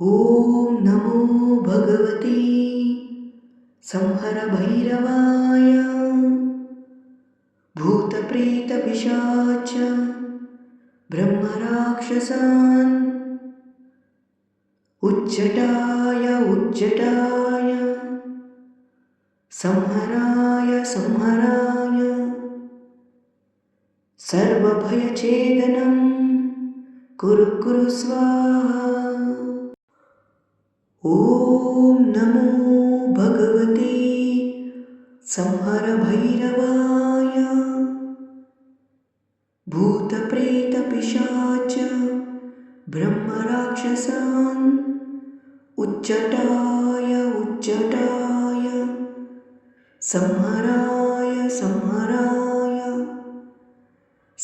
ॐ नमो भगवते संहर भैरवाय भूतप्रेतपिशाच ब्रह्मराक्षसान् उच्चटाय संहराय सर्वभयच्छेदनं कुरु कुरु स्वाहा। ॐ नमो भगवते संहर भैरवाय भूतप्रेतपिशाच ब्रह्मराक्षसान् उच्चटाय संहराय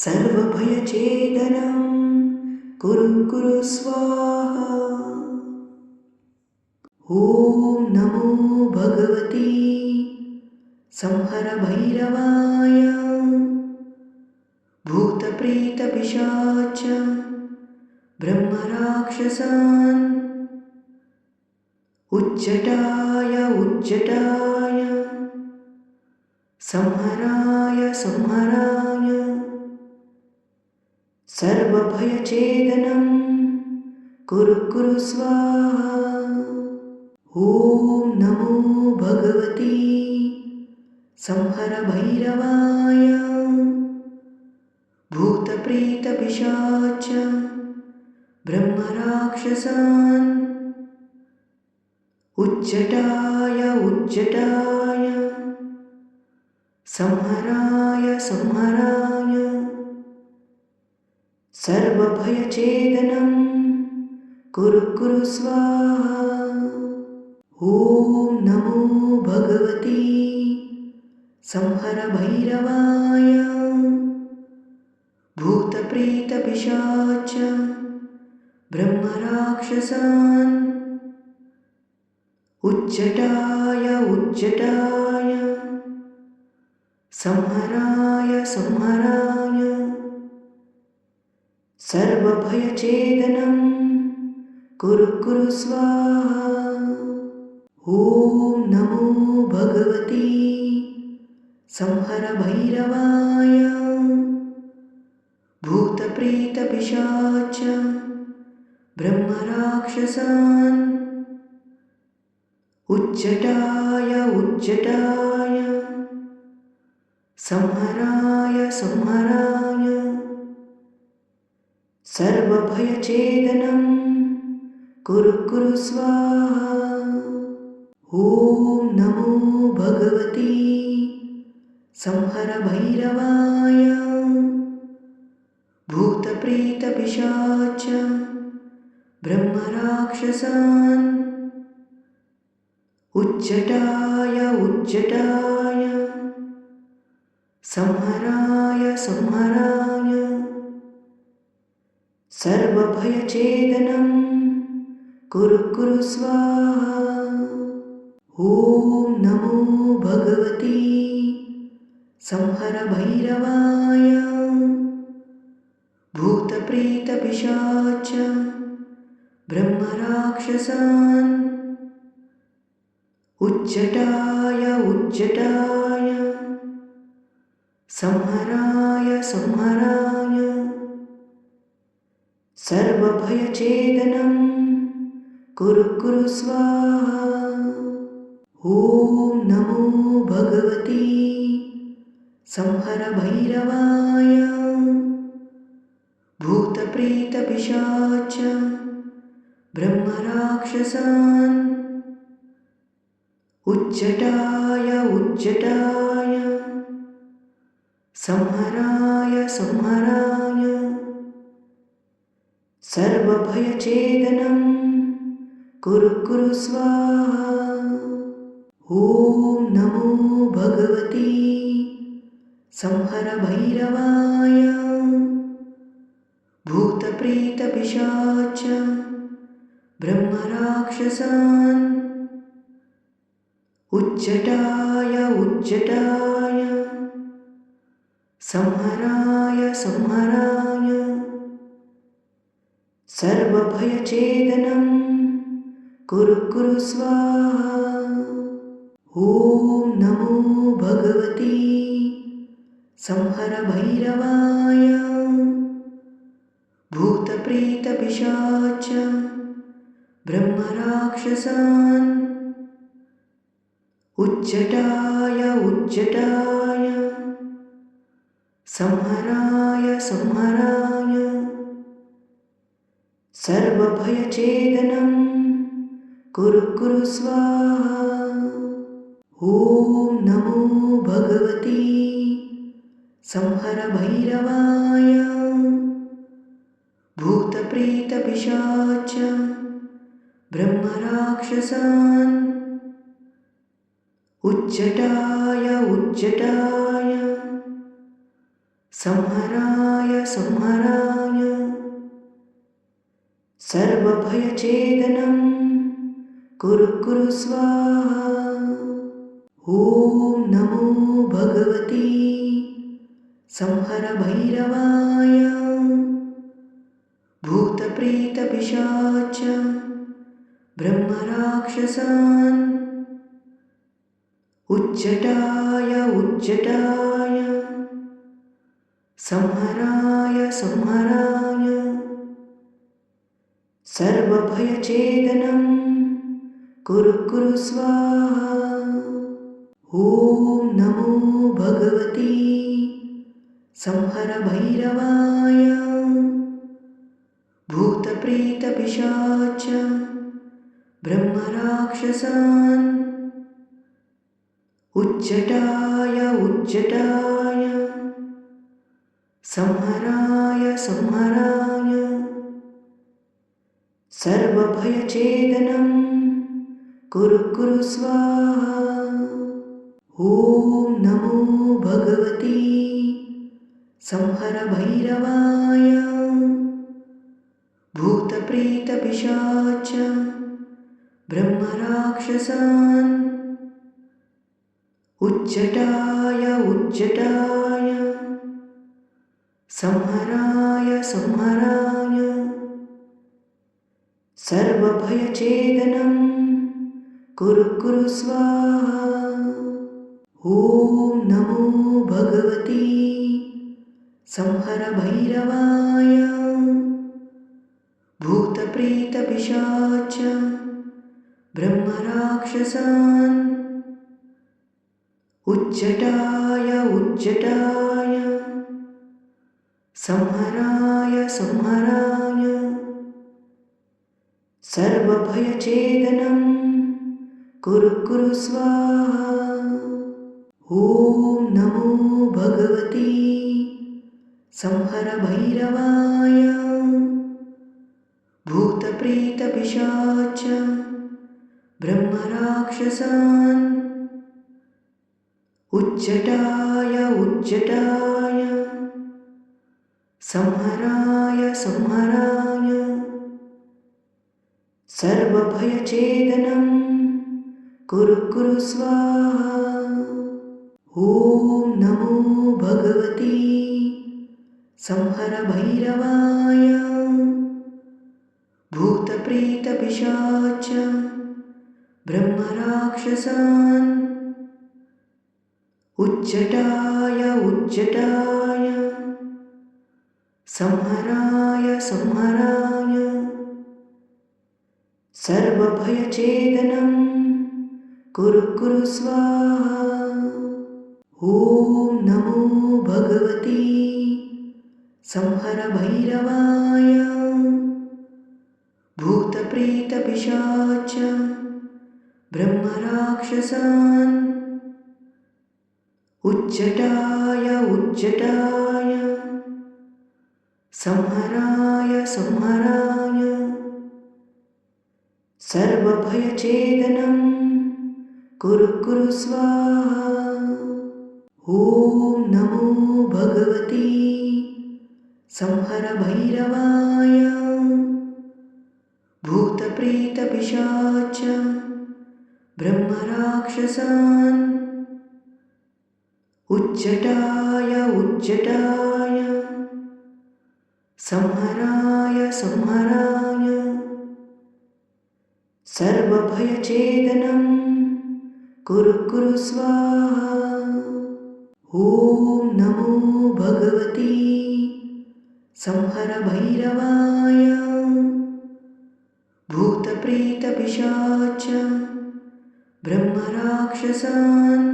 सर्वभयच्छेदनं कुरु कुरु स्वाहा। ॐ नमो भगवते संहर भैरवाय भूतप्रेतपिशाच ब्रह्मराक्षसान् उच्चटाय संहराय सर्वभयच्छेदनं कुरु कुरु स्वाहा। ॐ नमो भगवते संहर भैरवाय भूतप्रेतपिशाच ब्रह्मराक्षसान् उच्चटाय संहराय सर्वभयच्छेदनं कुरु कुरु स्वाहा। ॐ नमो भगवते संहर भैरवाय भूतप्रेतपिशाच ब्रह्मराक्षसान् उच्चटाय संहराय सर्वभयच्छेदनं कुरु कुरु स्वाहा। ॐ नमो भगवते संहर भैरवाय भूतप्रेतपिशाच ब्रह्मराक्षसान् उच्चटाय संहराय सर्वभयच्छेदनं कुरु कुरु स्वाहा। ॐ नमो भगवते संहर भैरवाय भूतप्रेतपिशाच ब्रह्मराक्षसान् उच्चटाय संहराय सर्वभयच्छेदनं कुरु कुरु स्वाहा। ॐ नमो भगवते संहर भैरवाय भूतप्रेतपिशाच ब्रह्मराक्षसान् उच्चटाय संहराय सर्वभयच्छेदनं कुरु कुरु स्वाहा। ॐ नमो भगवते संहर भैरवाय भूतप्रेतपिशाच ब्रह्मराक्षसान् उच्चटाय संहराय सर्वभयच्छेदनं कुरु कुरु स्वाहा। ॐ नमो भगवते संहर भैरवाय भूतप्रेतपिशाच ब्रह्मराक्षसान् उच्चटाय संहराय सर्वभयच्छेदनं कुरु कुरु स्वाहा। ॐ नमो भगवती संहर भैरवाय भूतप्रेतपिशाच ब्रह्मराक्षसान् उच्चटाय उच्चटाय संहराय संहराय सर्वभयछेदनं कुरु कुरु स्वाहा। ॐ नमो भगवती संहर भैरवाय भूतप्रेतपिशाच ब्रह्मराक्षसान् उच्चटाय उच्चटाय संहराय संहराय सर्वभयछेदनं कुरु कुरु स्वाहा। ॐ नमो भगवती संहर भैरवाय भूतप्रेतपिशाच ब्रह्मराक्षसान् उच्चटाय उच्चटाय संहराय संहराय सर्वभयछेदनं कुरु कुरु स्वाहा। ॐ नमो भगवती संहर भैरवाय भूतप्रेतपिशाच ब्रह्मराक्षसान् उच्चटाय उच्चटाय संहराय संहराय सर्वभयछेदनं कुरु कुरु स्वाहा। ॐ नमो भगवती संहर भैरवाय भूतप्रेतपिशाच ब्रह्मराक्षसान् उच्चटाय उच्चटाय संहराय संहराय सर्वभयछेदनं कुरु कुरु स्वाहा। ॐ नमो भगवती संहर भैरवाय भूतप्रेतपिशाच ब्रह्मराक्षसान् उच्चटाय उच्चटाय संहराय संहराय सर्वभयछेदनं कुरु कुरु स्वाहा। ॐ नमो भगवती संहर भैरवाय भूतप्रेतपिशाच ब्रह्मराक्षसान् उच्चटाय उच्चटाय संहराय संहराय सर्वभयछेदनं कुरु कुरु स्वाहा। ॐ नमो भगवती संहर भैरवाय भूतप्रेतपिशाच ब्रह्मराक्षसान् उच्चटाय उच्चटाय संहराय संहराय सर्वभयछेदनं कुरु कुरु स्वाहा। ॐ नमो भगवती संहर भैरवाय भूतप्रेतपिशाच ब्रह्मराक्षसान् उच्चटाय उच्चटाय संहराय संहराय सर्वभयछेदनं कुरु कुरु स्वाहा। ॐ नमो भगवती संहर भैरवाय भूतप्रेतपिशाच ब्रह्मराक्षसान् उच्चटाय उच्चटाय संहराय संहराय सर्वभयछेदनं कुरु कुरु स्वाहा। ॐ नमो भगवते संहर भैरवाय भूतप्रेतपिशाच ब्रह्मराक्षसान्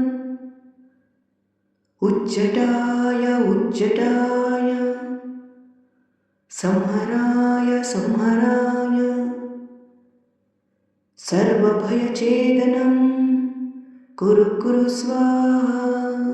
उच्चटाय उच्चटाय संहराय संहराय सर्वभयछेदनं कुरु कुरु स्वाहा।